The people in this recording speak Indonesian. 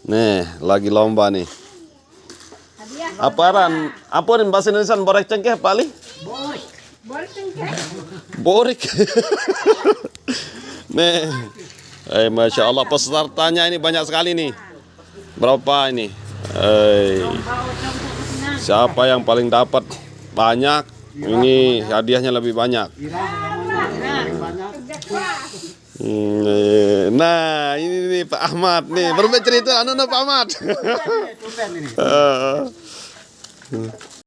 Nih, lagi lomba nih. Aparan, apa nih bahasa Indonesia borek cengkeh Pak Ali? Borik cengkeh. Borik. Nih, masya Allah pesertanya ini banyak sekali nih. Berapa ini? Siapa yang paling dapat banyak? Ini hadiahnya lebih banyak. Nah, ini nih Pak Ahmad nih, bercerita anu Pak Ahmad.